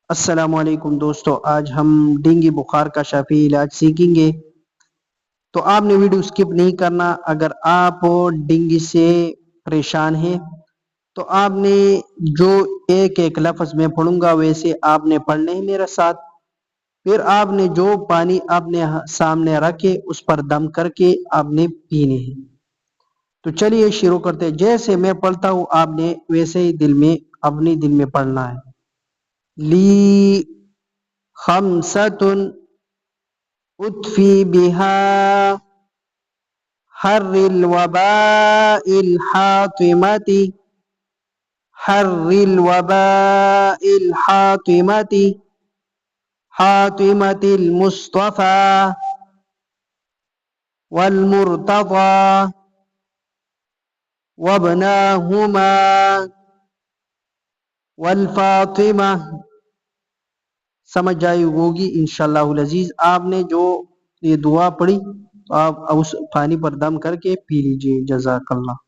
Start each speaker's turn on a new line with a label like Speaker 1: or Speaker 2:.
Speaker 1: السلام علیکم دوستو، آج ہم ڈینگی بخار کا شفیع علاج سیکھیں گے۔ تو آپ نے ویڈیو سکپ نہیں کرنا۔ اگر آپ ڈینگی سے پریشان ہیں تو آپ نے جو ایک ایک لفظ میں پڑھوں گا ویسے آپ نے پڑھنے ہیں میرے ساتھ۔ پھر آپ نے جو پانی آپ نے سامنے رکھے اس پر دم کر کے آپ نے پینے ہیں۔ تو چلیے شروع کرتے ہیں۔ جیسے میں پڑھتا ہوں آپ نے ویسے ہی اپنی دل میں پڑھنا ہے۔ لی خمسة أطفي بها حر الوباء الحاطمة حاطمة المصطفى والمرتضى وابناهما والفاطمة۔ سمجھ جائی ہوگی انشاءاللہ العزیز۔ آپ نے جو یہ دعا پڑھی تو آپ اس پانی پر دم کر کے پی لیجئے۔ جزاک اللہ۔